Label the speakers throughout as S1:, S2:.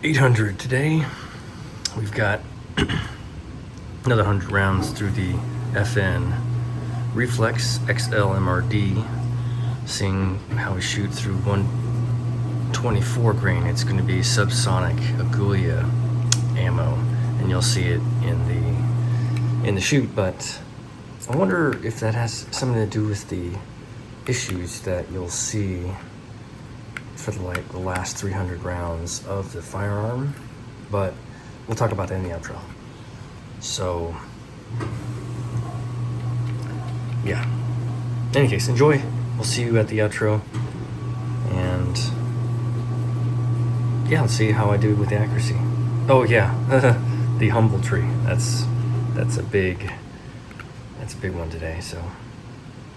S1: 800 today. We've got another 100 rounds through the FNreflex XL MRD, seeing how we shoot through 124 grain. It's going to be subsonic Agulia ammo, and you'll see it in the shoot. But I wonder if that has something to do with the issues that you'll see for the last 300 rounds of the firearm, but we'll talk about that in the outro. So yeah, in any case, enjoy. We'll see you at the outro, and yeah, let's see how I do with the accuracy. Oh yeah, the humble tree. That's a big one today. So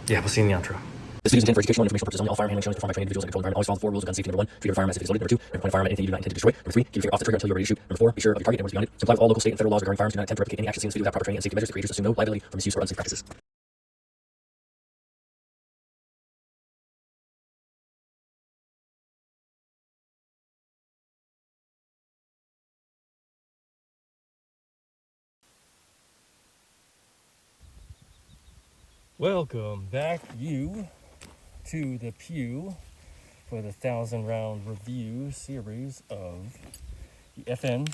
S1: yeah, we'll see you in the outro.
S2: This video is intended for educational and informational purposes only. All firearm handling shown is performed by trained individuals in a controlled environment. Always follow the 4 rules of gun safety. Number 1, treat your firearm as if it is loaded. Number 2, never point a firearm at anything you do not intend to destroy. Number 3, keep your finger off the trigger until you're ready to shoot. Number 4, be sure of your target and where to be beyond it. Comply with all local, state, and federal laws regarding firearms. Do not attempt to replicate any actions seen in this video without proper training and safety measures. The creators assume no liability for misuse or unsafe practices.
S1: Welcome back, you, to the pew for the 1,000 round review series of the FNreflex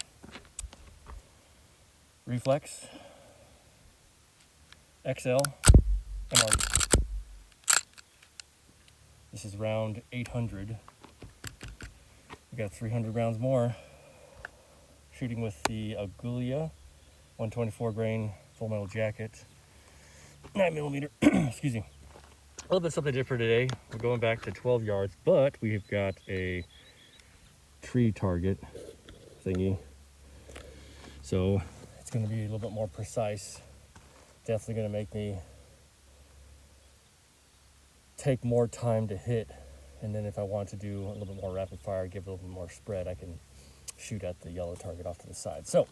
S1: XL MRD. This is round 800. We got 300 rounds more, shooting with the Agulia 124 grain full metal jacket, 9mm. Excuse me. A little bit something different today. We're going back to 12 yards, but we've got a tree target thingy, so it's going to be a little bit more precise. Definitely going to make me take more time to hit, and then if I want to do a little bit more rapid fire, give it a little bit more spread, I can shoot at the yellow target off to the side. So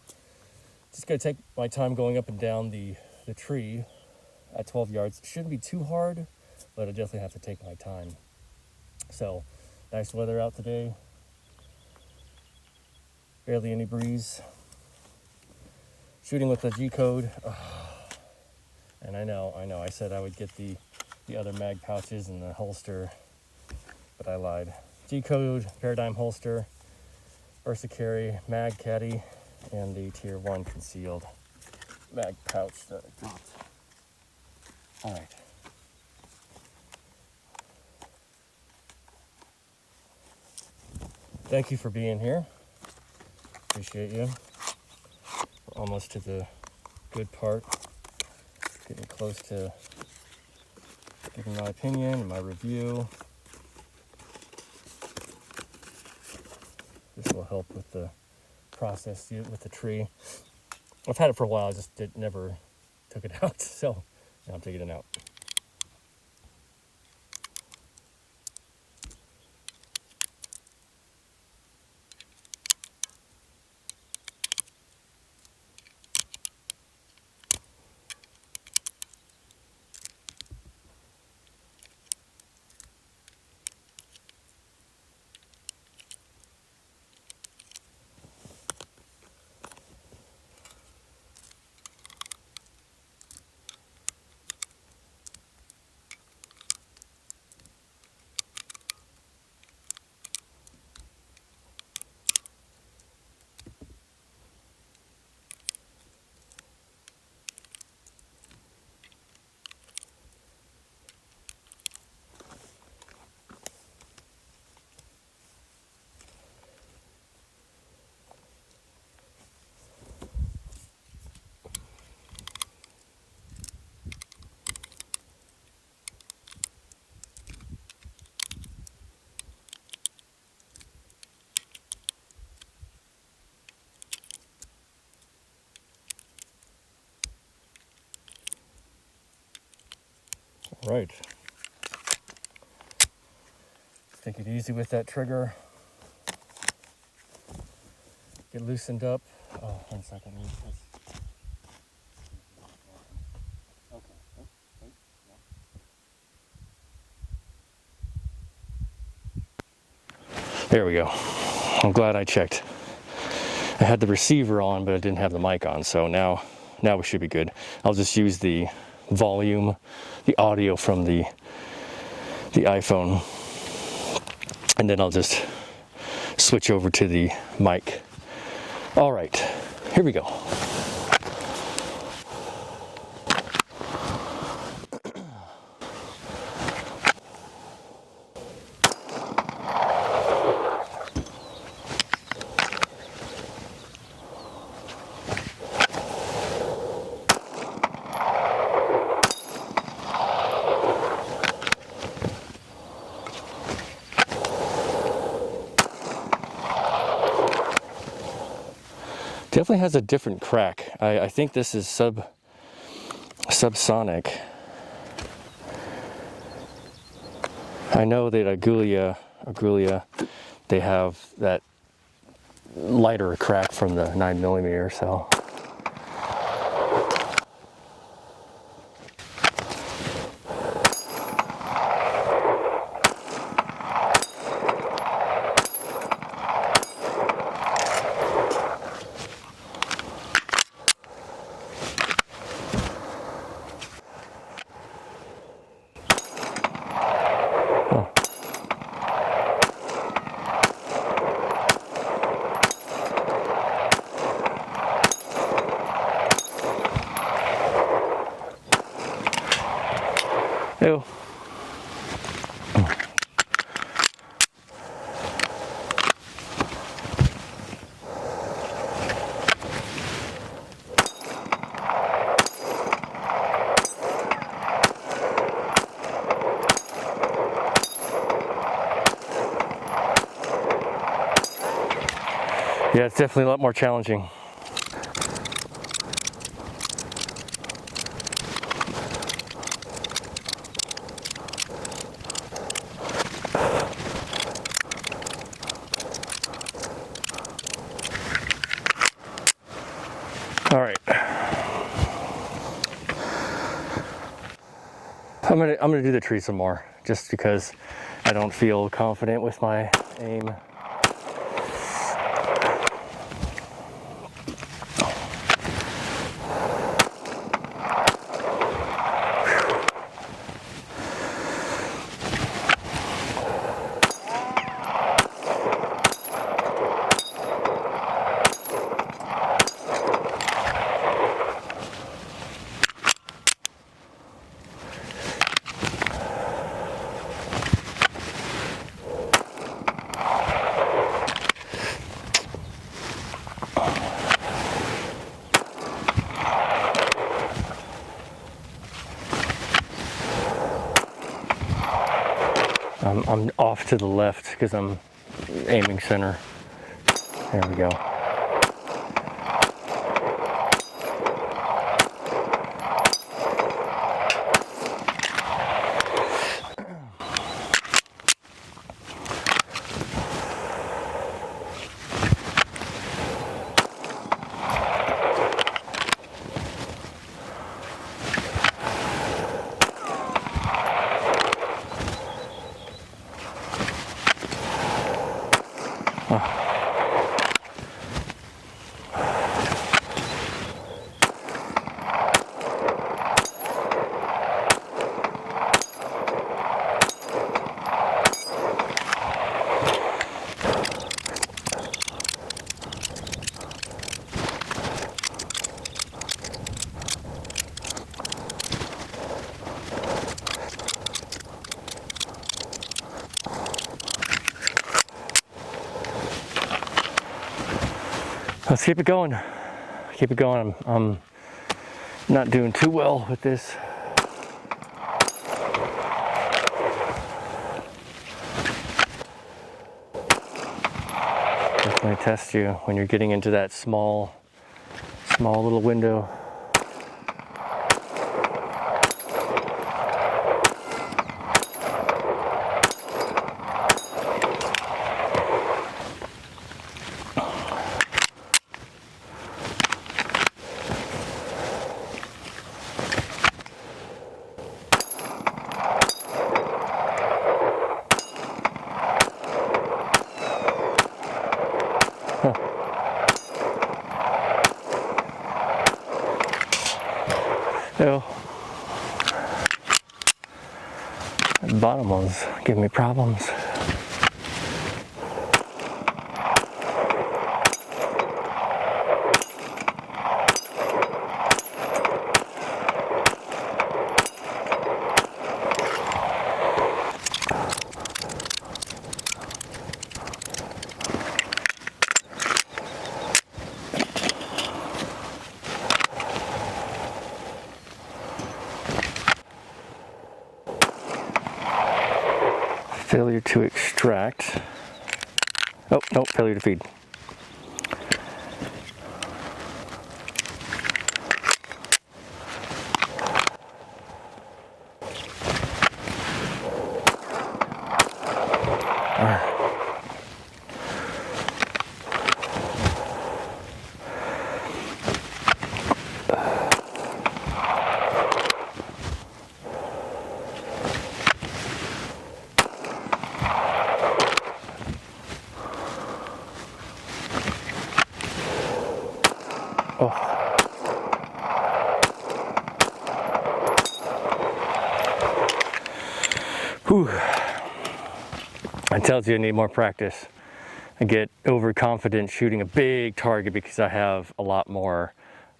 S1: just going to take my time going up and down the tree at 12 yards. Shouldn't be too hard, but I definitely have to take my time. So nice weather out today, barely any breeze. Shooting with the G code, and I know I said I would get the other mag pouches and the holster, but I lied. G code, paradigm holster, Versa carry, mag caddy, and the tier 1 concealed mag pouch that I dropped. All right. Thank you for being here. Appreciate you. We're almost to the good part. Getting close to giving my opinion and my review. This will help with the process with the tree. I've had it for a while, I just never took it out, so now I'm taking it out. All right. Take it easy with that trigger. Get loosened up. Oh, 1 second. There we go. I'm glad I checked. I had the receiver on, but I didn't have the mic on, so now we should be good. I'll just use the volume, the audio from the iPhone, and then I'll just switch over to the mic. All right, here we go. Definitely has a different crack. I think this is subsonic. I know that Agulia, they have that lighter crack from the 9mm, so. Ew. Yeah, it's definitely a lot more challenging. All right. I'm gonna do the tree some more, just because I don't feel confident with my aim. I'm off to the left because I'm aiming center. There we go. Let's keep it going. Keep it going. I'm not doing too well with this. Definitely test you when you're getting into that small little window. So, the bottom one's giving me problems. Failure to extract. Oh, no, failure to feed. Whew. It tells you I need more practice. I get overconfident shooting a big target because I have a lot more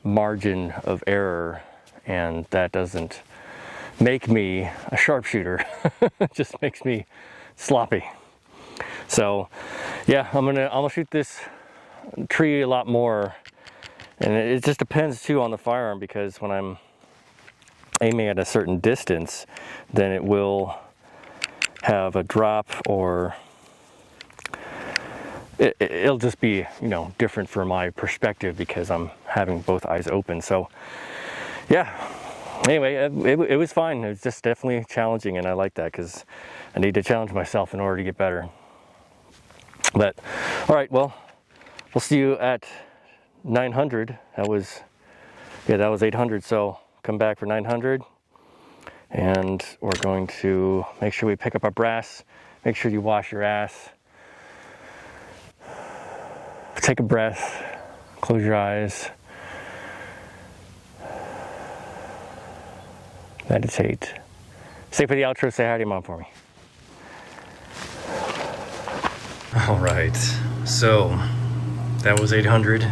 S1: margin of error, and that doesn't make me a sharpshooter. It just makes me sloppy. So yeah, I'm gonna shoot this tree a lot more, and it just depends too on the firearm, because when I'm aiming at a certain distance, then it will have a drop, or it'll just be, you know, different for my perspective because I'm having both eyes open. So yeah, anyway, it was fine. It was just definitely challenging, and I like that because I need to challenge myself in order to get better. But all right, well, we'll see you at 900. That was 800. So come back for 900. And we're going to make sure we pick up our brass. Make sure you wash your ass. Take a breath. Close your eyes. Meditate. Stay for the outro. Say hi to your mom for me. All right. So that was 800.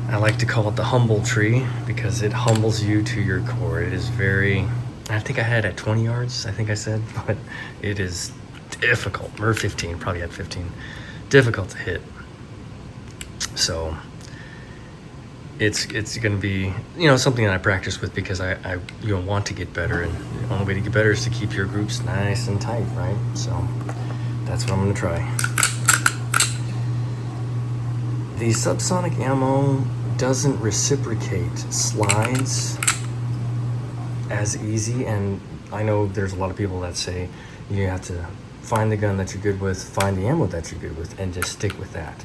S1: I like to call it the humble tree because it humbles you to your core. It is very, I think I had it at 20 yards, I think I said, but it is difficult, or 15, probably at 15, difficult to hit. So it's going to be, you know, something that I practice with because I want to get better, and the only way to get better is to keep your groups nice and tight, right? So that's what I'm going to try. The subsonic ammo doesn't reciprocate slides as easy, and I know there's a lot of people that say you have to find the gun that you're good with, find the ammo that you're good with, and just stick with that.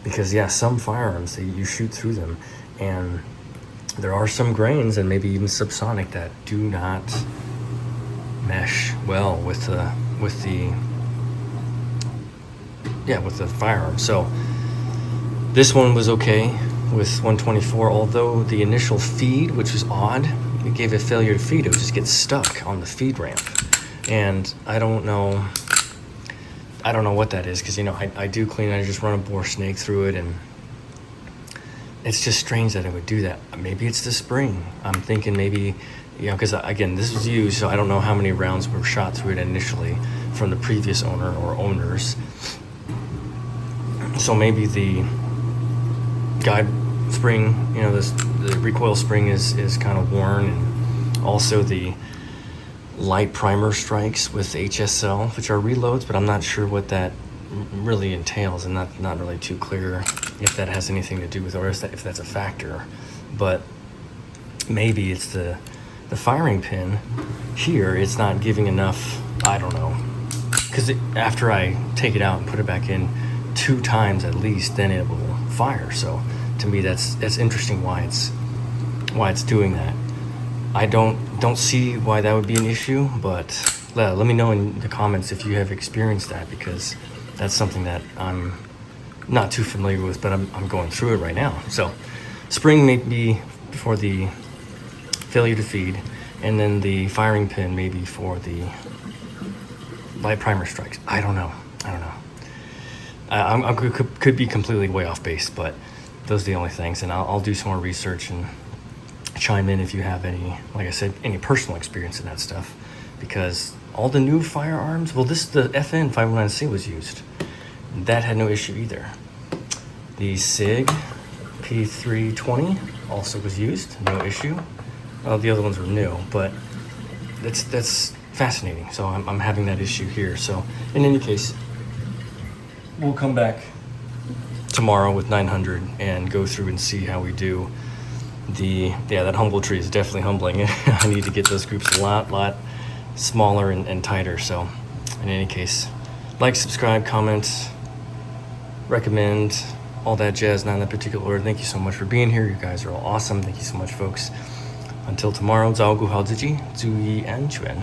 S1: Because yeah, some firearms, you shoot through them, and there are some grains, and maybe even subsonic, that do not mesh well with the firearm. So this one was okay with 124, although the initial feed, which was odd, it gave a failure to feed. It would just get stuck on the feed ramp. And I don't know what that is, because, you know, I do clean it. I just run a bore snake through it, and it's just strange that it would do that. Maybe it's the spring. I'm thinking maybe, you know, because again, this was used, so I don't know how many rounds were shot through it initially from the previous owner or owners. So maybe the guide spring, you know, the recoil spring is kind of worn, and also the light primer strikes with HSL, which are reloads, but I'm not sure what that really entails, and not really too clear if that has anything to do with, or if that's a factor. But maybe it's the firing pin here, it's not giving enough, I don't know, because after I take it out and put it back in 2 times at least, then it will fire. So to me, that's interesting why it's doing that. I don't see why that would be an issue, but let me know in the comments if you have experienced that, because that's something that I'm not too familiar with, but I'm going through it right now. So spring may be for the failure to feed, and then the firing pin maybe for the light primer strikes. I don't know. I could be completely way off base, but those are the only things. And I'll do some more research and chime in if you have any, like I said, any personal experience in that stuff. Because all the new firearms, well, the FN519C was used. That had no issue either. The SIG P320 also was used, no issue. Well, the other ones were new, but that's fascinating. So I'm having that issue here. So in any case, we'll come back tomorrow with 900 and go through and see how we do. That humble tree is definitely humbling. I need to get those groups a lot smaller and tighter. So in any case, like, subscribe, comment, recommend, all that jazz, not in that particular order. Thank you so much for being here. You guys are all awesome. Thank you so much, folks. Until tomorrow, 照顾好自己，注意安全。